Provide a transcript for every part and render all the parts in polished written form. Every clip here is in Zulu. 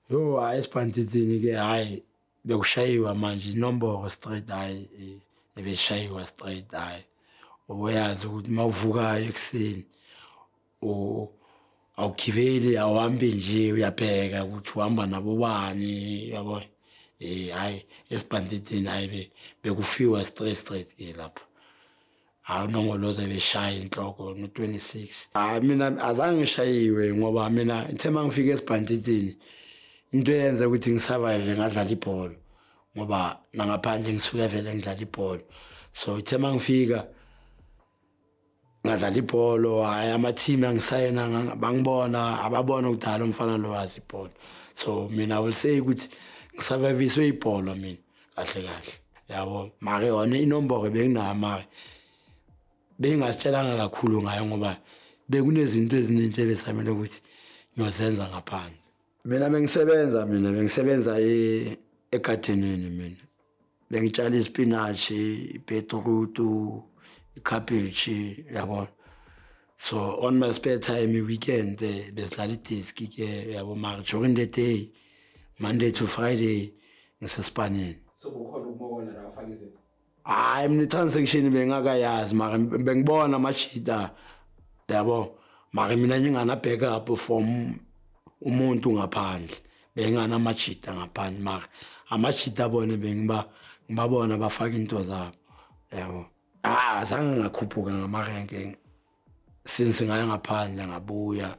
Yo ayisipantithini ke hayi bekushayiwa manje inombolo straight hayi ebeshayiwa straight hayi uyazi ukuthi mawuvukayo ekseni awugibeli awuhambi nje uyabheka ukuthi uhamba nabo bani yabo hayi esibandithini hayi bekufiwa straight ke lapho hayi unongoloze beshaya inhloko no26 hayi mina azange ngishayiwe ngoba mina ithe mangifika esibandithini into eyenza ukuthi ngisurvive ngadlala ibhola ngoba nangaphandle ngisuka vele ngidlala ibhola so ithe mangifika ngadlala ibhola hayi ama team angisayena bangibona ababona ukudala umfana lo wazi ibhola so mina will say ukuthi ngisurvive ibhola mina kahle yabo make yona inombolo benginayo make bengasitshelanga kakhulu ngayo ngoba bekunezinto eziningi ebesamele ukuthi ngiyozenza ngaphandle mina bengisebenza egardenini mina bengitshala ispinach ibheetroot icabbage yabo so on my spare time weekend besidlala idisc ke yabo mara during the day Monday to Friday ngisespanini so kukhona ukubona la ufaka izinto hayi mina transaction bengakayazi mara bengibona amachita yabo mara mina ngingana backup from umuntu ngaphandle bengana amachita ngaphandle mara amachita bone ngibabona bafaka into zabo yabo azange ngakhuphuka ngamarenke since ngaya ngaphandle ngabuya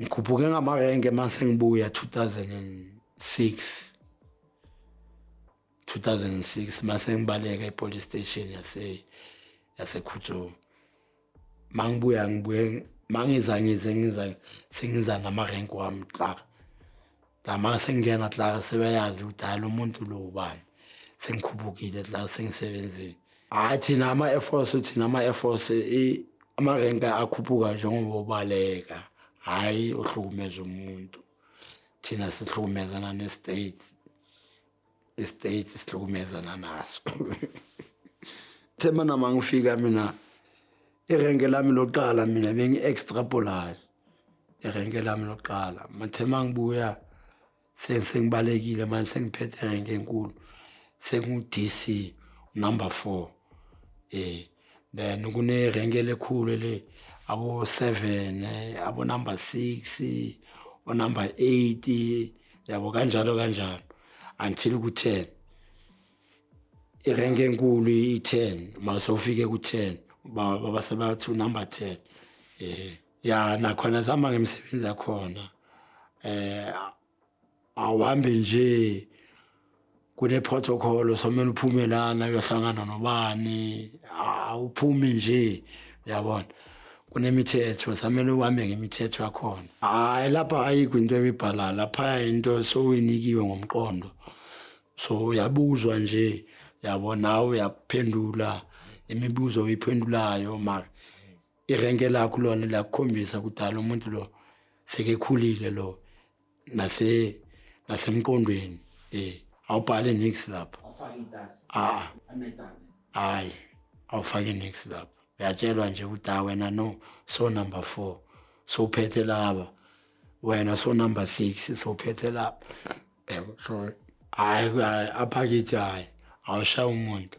ngikhuphuke ngamarenke mase ngibuya 2006 mase ngibaleka epolice station yaseKhutho mangibuya mangiza sengiza namarenke wami Clara la sengena Clara sebeyazi ukuthi hayi lo muntu lo ubani sengikhuphukile la sengisebenzile thina ama-Air Force amarenke akhuphuka njengoba ubaleka hayi uhlukumeza umuntu thina sihlukumezana nestate sihlukumezana naso thema nama ngifika mina irenke lami loqala mina bengi-extrapolate irenke lami loqala mathema ngibuya sengibalekile manje sengiphethe irenke enkulu sengu-DC number 4 then kunerenke lekhulu le abo 7 abo number 6 o number 8 yabo kanjalo until ku10 irenke enkulu i10 mase ufike ku10 baba sebathi number 10 ya nakhona zama ngemsebenzi yakhona awuhambe nje kune protocol somela uphumelana uyohlangana nobani awuphumi nje yabona kunemithetho samele uhambe ngemithetho yakhona hayi lapha ayikho into ebibhala lapha into sowinikiwe ngomqondo so uyabuzwa nje yabona nawe uyaphendula imibuzo oyiphendulayo mara irenke lakho lona liyakukhombisa ukuthi umuntu lo sekekhulile lo nasemqondweni awubhale nix lapha awufaki intasi ametane hayi awufaki nix lapha uyatshelwa nje ukuthi wena no so number 4 so uphethe laba wena so number 6 so uphethe lapha so hayi aphakithi hayi awushaya umuntu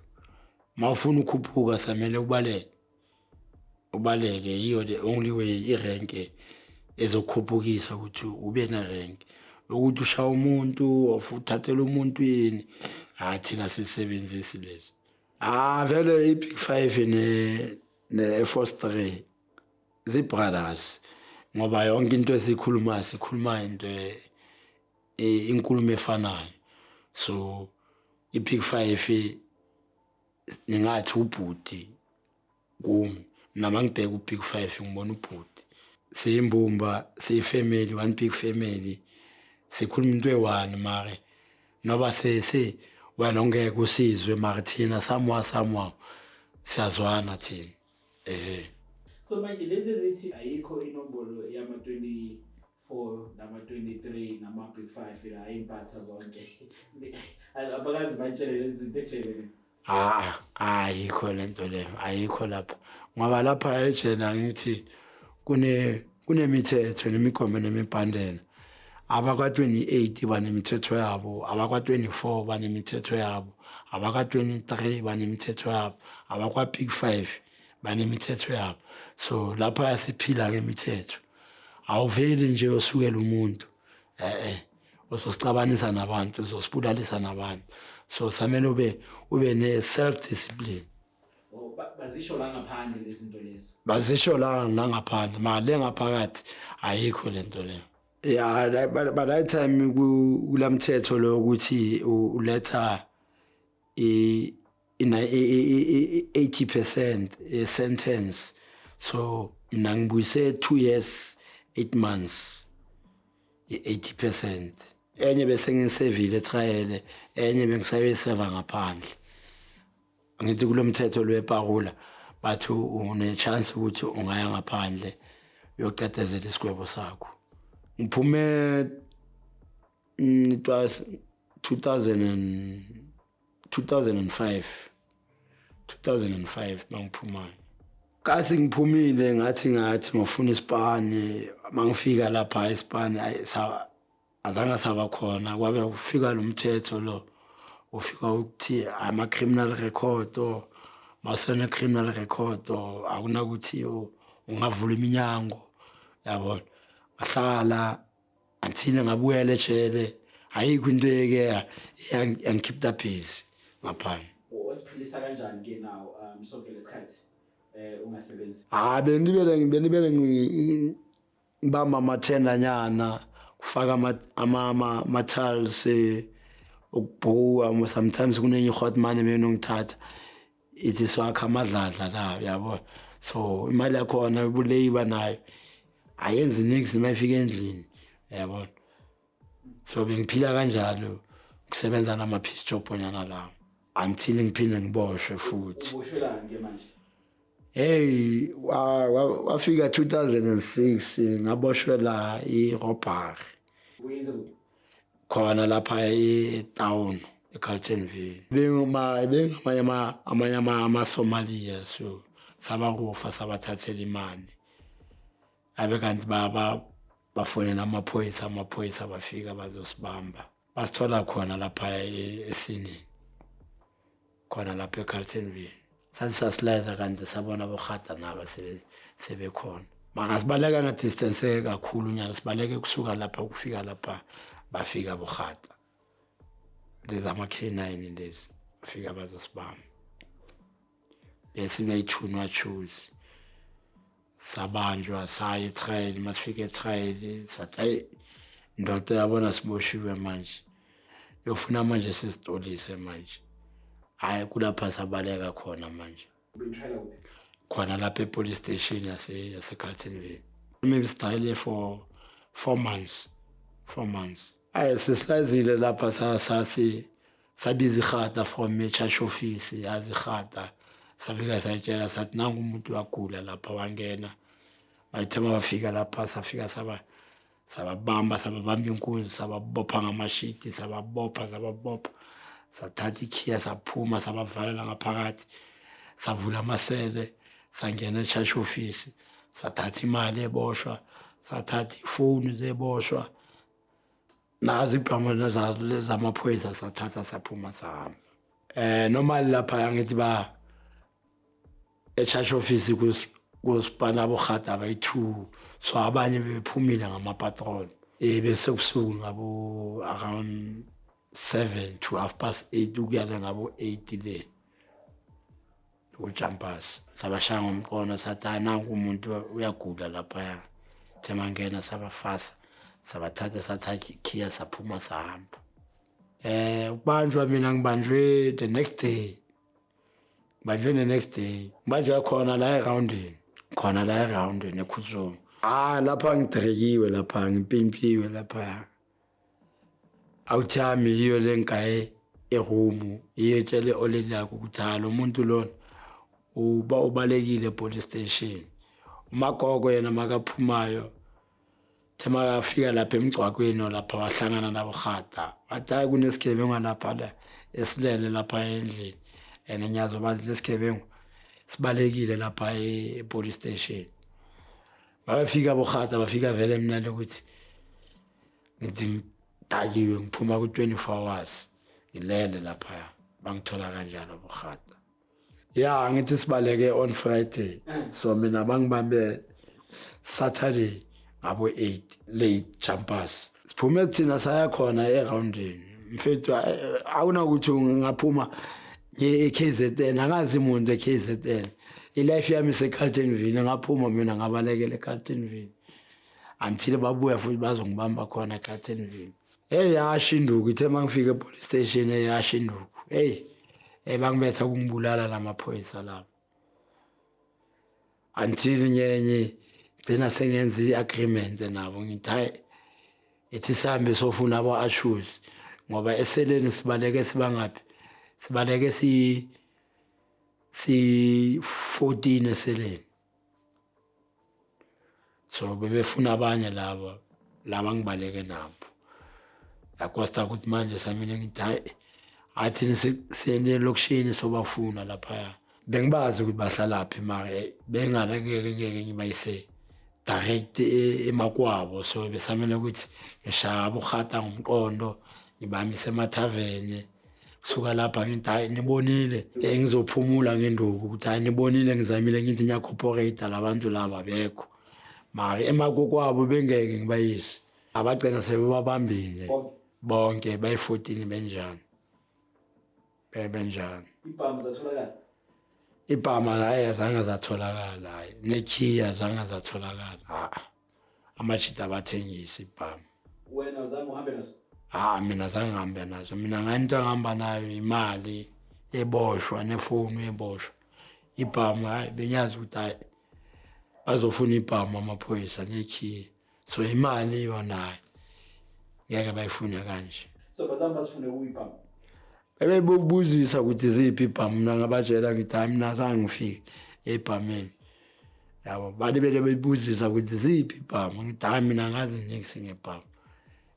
mawufuna ukukhuphuka samele ubaleke yiyo the only way irenke ezokukhuphukisa ukuthi ube na rank ukuthi ushaya umuntu ofuthathela umuntu yini thina sisebenzisi lezo vele iBig 5 ne Force 3 zibrothers ngoba yonke into sikhuluma into inkulumo efanayo so iBig 5 ningathi ubhuti kumi nama ngibheka uBig 5 ngibona ubhuti siyimbumba siyifamily one big family sikhuluma into ewane mare noba wena ongeke usizwe mara thina samwa siyazwana thina so manje lezi zithi ayikho inombolo yama 24 nama 23 nama big 5 la impatha zonke abakazi batshele lezi zinto etshelene ayikho lento le ayikho lapha ngoba lapha ejena ngithi kunemithetho nemigomo nemibandela abaka-28 banemithetho yabo, abaka-24 banemithetho yabo, abaka-23 banemithetho yabo, abakwa-Big 5 banemithetho yabo. So lapha siphila ngemithetho. Awuveli nje osukela umuntu uzosixabanisa nabantu, uzosibulalisa nabantu. So samele ube ne-self discipline. Bazisho la ngaphandle lezinto lezi. Bazisho la ngaphandle, manje ngaphakathi ayikho lento leyo. Yeah, but that time kulamthetho lo ukuthi uletha 80% sentence. So mina ngibuyise 2 years 8 months 80%. Enye bese ngisevile trial, enye bengisayiseva ngaphandle. Ngithi kulomthetho lweparula bathu une chance ukuthi ungaya ngaphandle uyocedezela isigwebo sakho. Ngiphume it was 2005 mangiphumayo. Kasi ngiphumile ngathi ngofuna isipani, mangifika lapha eSpani azange saba khona, kwabe ufika lo mthetho lo ufika ukuthi ama criminal record masene criminal record akunakuthi ungavula iminyango yabona. Ahlala until ngabuyele ejele, ayikho into eke yangikhipha busy ngaphandle. Wasiphilisa kanjani ke nawo sonke lesikhathi ungasebenzi? Benibele ngibamba amathenda nyana, kufaka ama tiles ukubhuwa, sometimes kunenye hot money mina ngithatha ithi swakha amadladla la yabona. So imali yakhona ubuleyiba nayo ayenzi nix mayifika endlini yabona. So bengiphila kanjalo kusebenza nama piece job onyana la until ngiphinde ngiboshwe futhi. Uboshwelani ke manje? Hey, wafika 2006 ngaboshwela i-robbery. Uyenze khona lapha e-town eCarltonville. Bengamanye ama-Somalia, so sabakufa sabathathela imali. Abe kanti bafonela amaphoyisa bafika bazosibamba. Basithola khona lapha esini. Khona lapha eCarltonville. Sathi sasileza kanti sabona bohata naba sebekhona. Makasibaleka ngadistance kakhulu nyana, sibaleke kusuka lapha kufika lapha bafika bohata. Lezi ama-K9 lezi bafika bazosibamba. Bese beyithunwa choose. Sabanjwa saya etrial, masifika etrial sathi hayi ndoda yabona siboshiwe manje. Yofuna manje sizitolise manje. Hayi kulapha sabaleka khona manje. Ubentrayela kuphi? Khona lapha epolice station yase-Carltonville. Maybe style for 4 months. 4 months. Hayi sisilazile lapha sathi sabiza igata from church office yazi igata. Safika sayitshela sathi nangu umuntu wagula lapha wangena. Bayithema bafika lapha safika sababamba inkunzi, sababopha ngamashiti, sababopha. Sathatha ikhiya saphuma sabavalela ngaphakathi. Savula amasele, sangena e-church office, sathatha imali eboshwa, sathatha ifoni zeboshwa. Nazi ibhamela zamaphoyisa sathatha saphuma sahamba. Normally lapha ngithi e-church office kusipana bohata abayi-2, so abanye bephumile ngama-patrol. Bese kusuku ngabo around 7 to 8:30 ukuyala ngabo 8 le uJampasi. Sabashaya ngomqono sathi nangu umuntu uyagula lapha. Thema ngena sabafasa sabathatha sathatha ikhiya saphuma sahamba. Ubanjwa mina ngibanjwe the next day. Banjwe khona la e-roundini eKhutsuni. Lapha ngidrekiwe lapha ngipimpiwe lapha. Awuthami yiyo lenkaye eroom iyetshele oleli yakho ukuthi lo muntu lona ubalekile police station. Umagogo yena makaphumayo thema kafika lapha emgcwakweni lapha wahlangana nabo khata. Wathi kunesigebengu lapha esilele lapha endlini. Enenyazo bazi lesigebengu sibalekile lapha e-police station. Bafika bokhata bafika vele mina ukuthi ngithi dakiwe ngiphuma ku-24 hours ngilele lapha bangithola kanjalo bukhata ya ngithi sibaleke on Friday so mina bangibambe Saturday ngabo 8 late jumpers siphume thina saya khona eroundini mfethu awunakuthi ngaphuma eKZN angazi umuntu eKZN ilife yami seCarltonville ngaphuma mina ngabalekela eCarltonville until babuya futhi bazongibamba khona eCarltonville yashinduka ithe mangifika epolice station yashinduka bangibetha kungibulala lamaphoyisa lapho until nyenye thina sengenza iagreement nabo ngithi hayi ethi sihambe sofuna aba-assues ngoba eseleni sibaleke sibangaphi sibaleke si 14 eseleni so bebefuna abanye laba ngibaleke nabo yakosta ukuthi manje samile ngithi hayi athi siyene lokishini sobafuna lapha bengibazi ukuthi bahlalaphi mara bengaleke ngibayise direct emakwabo so besamele ukuthi ngishaya ukhata ngomqondo ngibamise emathaveni kusuka lapha ngithi hayi nibonile ngizophumula ngenduku ukuthi hayi nibonile ngizamile ngithi ngiyacorporate labantu laba bekho mara emakwabo bengeke ngibayise abagcina sebebabambile bonke bayi14 benjani ibhamu zatholakala ibhama la zange zatholakala hayi nekhiya zange zatholakala amashita abathengisa ibhama wena uzange uhambe nazo mina zange ngihambe nazo mina ngento ngihamba nayo imali eboshwa nefoni eboshwa ibhama hayi benyazi ukuthi hayi bazofuna ibhama amaphoyisa nekhiya so imali yona ngeke bayifune kanje so bazama basifune kuyibhamu bebebuzisa ukuthi ziphi ibhamu mina ngabatshela ngithi hayi mina sangifika ebhameni yabo bale bebuzisa ukuthi ziphi ibhamu ngithi hayi mina ngazi niksi ngebhamu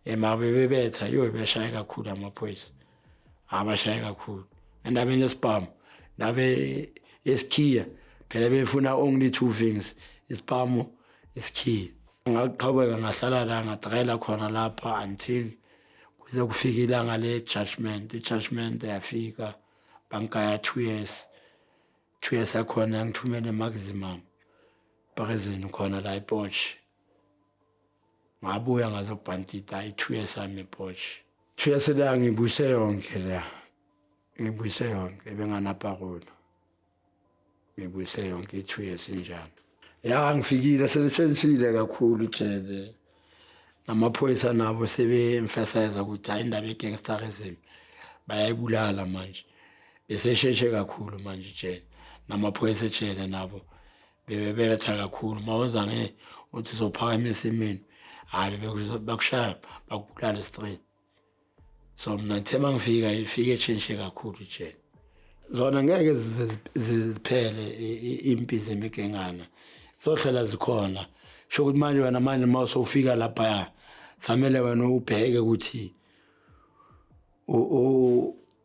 emabe bebetha beshaya kakhulu amaphoyisa abashaya kakhulu endabeni yesibhamu nabe esikhiya phela befuna only 2 things isibhamu isikhiya ngaqhubeka ngahlala la ngatrayela khona lapha until kuze kufika ilanga le judgment yafika banka ya 2 years yakhona ngithumele maximum prison khona la ePorch ngabuya ngazobhantita 2 years ami ePorch 2 years la ngibuyise yonke ebengana parole ngibuyise yonke 2 years njalo ngifikile selisheshile kakhulu ijele namaphoyisa nabo sebe-emphasize ukuthi hayi indaba ye-gangsterism bayayibulala manje besesheshe kakhulu manje ijele namaphoyisa ejele nabo bebetha kakhulu mawuza uthi uzophakamisa imini hayi bakushaya bakubulala straight so mina ngithe mangifika esheshe kakhulu ijele zona ngeke ziphele impi zemigengana zohlela zikhona sho ukuthi manje wena mawusofika lapha samele wena ubheke ukuthi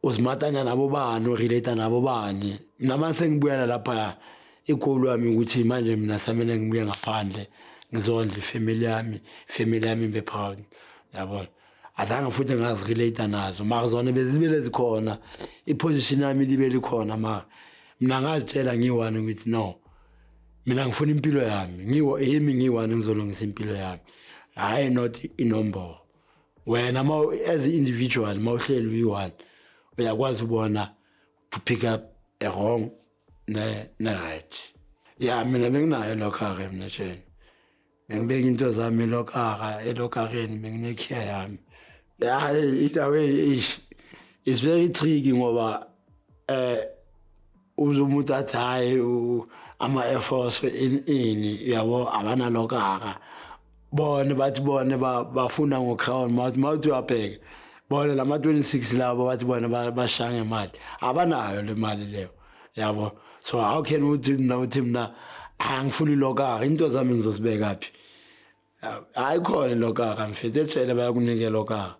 uzimatanya nabo bani urelate nabo bani mina mase ngibuyela lapha igoli wami ukuthi manje mina samele ngibuye ngaphandle ngizondla ifamily yami be proud yabona azange futhi ngazirelate nazo mara zona bezibele zikhona iposition yami libe likhona mara mina ngazitshela ngiwani ukuthi no mina ngifuna impilo yami ngiwani ngizolungisa impilo yami hayi not inombolo wena as individual mawuhleli uyi-one uyakwazi ubona to pick up a wrong ne-right mina benginayo lokare mina tshena bengibeka into zami elokareni benginekhiya yami indawo is very tricky ngoba uzomuntu athi hayi ama-Air Force ini yabo abanalokara bone bathi bone bafuna ngo-crown mawuthi uyabheka bone lama-26 labo bathi bone bashaya ngemali abanayo le mali leyo yabo so how can uthi mina angifuni ilokara into zami ngizosibeka phi ayikhona ilokara mfethu etshele bayakunika ilokara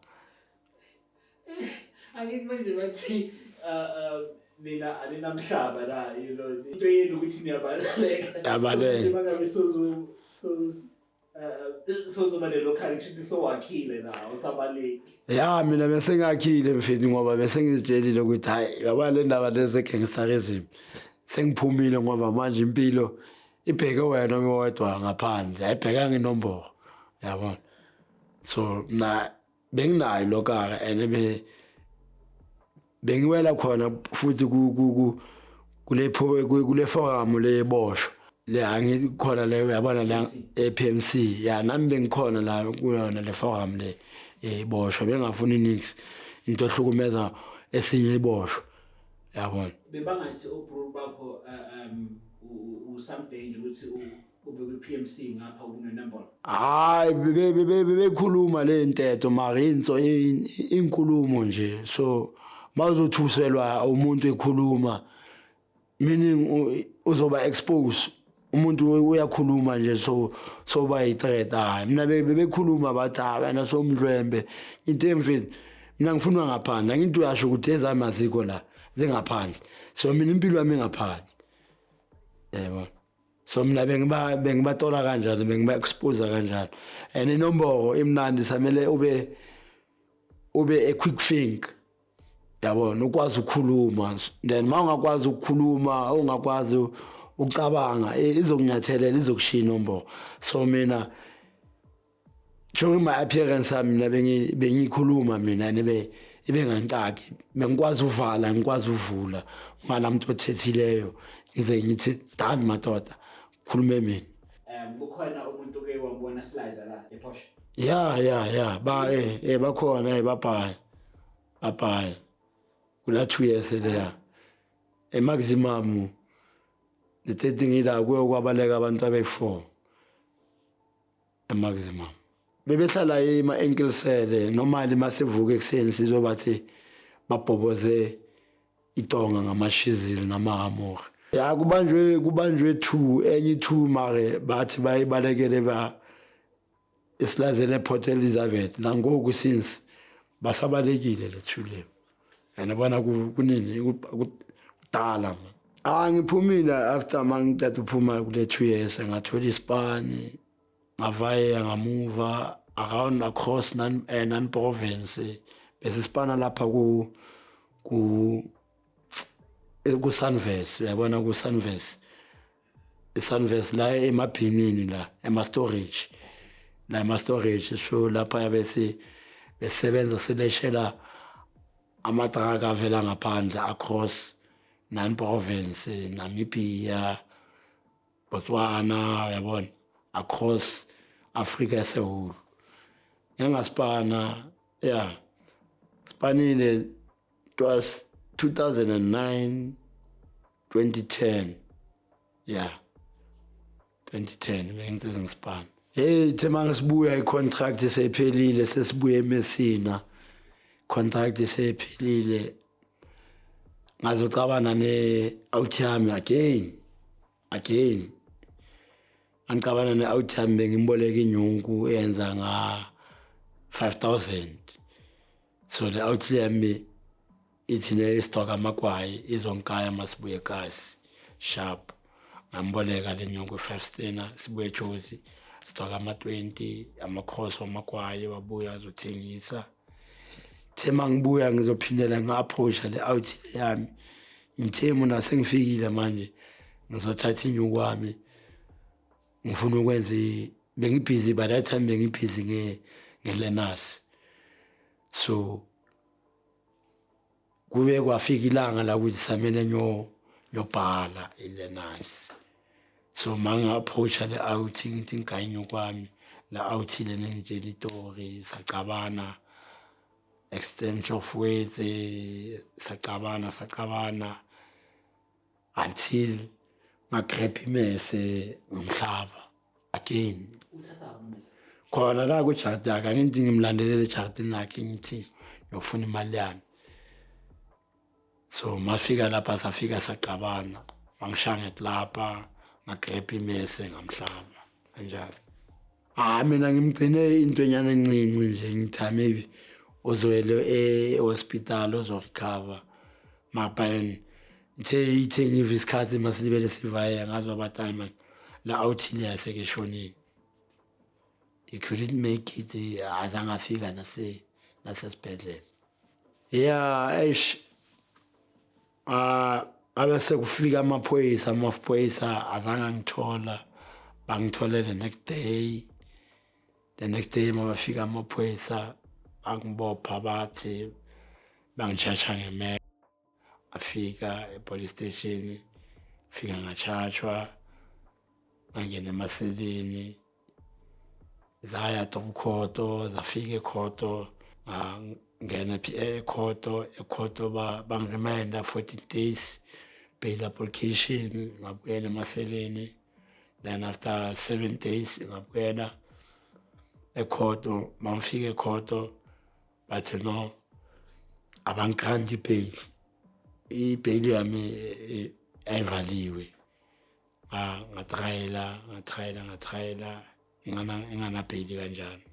angithi manje bathi mina aninamhlaba la into yenu ukuthi niyabaleka yabaleka mangabe sozoba ne-local kushuthi sowakhile la usabaleki. Ya mina bese ngakhile mfethu ngoba bese ngizitshelile ukuthi hayi yaba le ndaba lezi gangsterism sengiphumile ngoba manje impilo ibheke wena ngowedwa ngaphandle ayibhekanga inombolo yabona. So na benginayo lokaka and bengiwela khona futhi kule forum leboshwa le angikhona le yabona la ePMC ya nami bengikhona la kuyona le forum le eboshwa bengafuni nix into ehlukumeza esinye iboshwa yabona. Bebangathi obro bakho something ukuthi ube kwi-PMC ngapha kunenombolo. Hayi bekhuluma le ntetho marinso inkulumo nje so mawuzothuselwa umuntu ekhuluma meaning uzoba expose umuntu uyakhuluma nje so bayithreat hayi mina bekhuluma bathi wena somdlwembe into emfethu mina ngifuna ngaphandle nginto uyasho ukuthi ezami azikho la zingaphandle so mina impilo yami ngaphandle yebo. So mina bengibatola kanjalo bengiba expose kanjalo and inombolo imnandi samele ube a quick think yabona ukwazi ukukhuluma then mawungakwazi ukukhuluma ungakwazi ucabanga izokunyathelela izokushina inombolo. So mina during my appearance mina bengikhuluma mina nebe ngantaki bengikwazi uvala ngikwazi uvula ngalamuntu othethileyo ngize ngithi dani madoda khulume mina. Kukhona umuntu ke wabona slicer la ePorsche. Ya bakhona babhayi kula 2 years leya maximum the thing ila kuyo kwabaleka abantu abe4 maximum bebehlala ema enkilsele normally masivuka ekseni sizobathi babhoboze itonga ngamashizili namahamor ya kubanjwe 2 enye 2 mare bathi bayibalekele ba isilazele Port Elizabeth nangoku since basabalekile le 2 leyo and bona kunini kudala ngiphumile after mangicela uphuma kule 2 years ngathola iSpani ngavaya ngamuva around across non province bese Spana lapha ku Sunverse uyabona ku Sunverse iSunverse la emabhinini la storage so lapha bese besebenza seleshela amatraka avela ngaphandle across non-province Namibia Botswana uyabona across Africa as a whole engaspana spanile it was 2009 2010 2010 bengithi ngispan thema ngisibuya icontract seyiphelile sesibuye eMessina contract seyiphelile ngazocabana ne-Outami again angicabana ne-Outami bengimboleka inyungu eyenza nga 5,000 so le outlay yami ithi ne-stock amagwayi izonkaya masibuye kasi sharp ngamboleka le nyungu 5 stena sibuye eJozi stock ama-20 amakhosi wamagwayi wabuya azothengisa thema ngibuya ngizophindela nga-approach le outlay yami ngithe mina sengifikile manje ngizothatha inyungu wami ngifuna ukwenza bengibhizi by that time bengibhizi ngeLenas so kube kwafika ilanga la ukuthi samele nyobhala iLenas so manga approach le outing ngithi ngikayinyo kwami la outing ngitshela istory sacabana extension of words sacabana until ngagrab imese ngomhlaba again khona la ku charter ka ngithi ngimlandelele charter nakhe ngithi ngiyofuna imali yami so mafika lapha safika sacabana bangishanga lapha ngagrab imese ngamhlaba kanjalo mina ngimgcine intonyana encinci nje ngitha maybe uzoyele hospital uzorecover mabani ithe ngive isikhathi masilibele sivaya ngazo abatime la outhile yaseke shonini he couldn't make it azange afika nasesibhedlela. Yeah, eish abese kufika amaphoyisa azange angithola, bangithole the next day mabafika amaphoyisa angibopha bathi bangitshasha ngemeko. Afika e-police station, fika ngachachwa, ngangena emaseleni, zaya tomkhoto, zafika ekhoto, ngena ekhoto bangiremanda 14 days bail application, ngabuyela emaseleni. Then after 7 days ngabuyela ekhoto, bangifika ekhoto bathi no abangikhanti bail. I-bail yami ayivaliwe. Ngatrayela ingana bail kanjalo.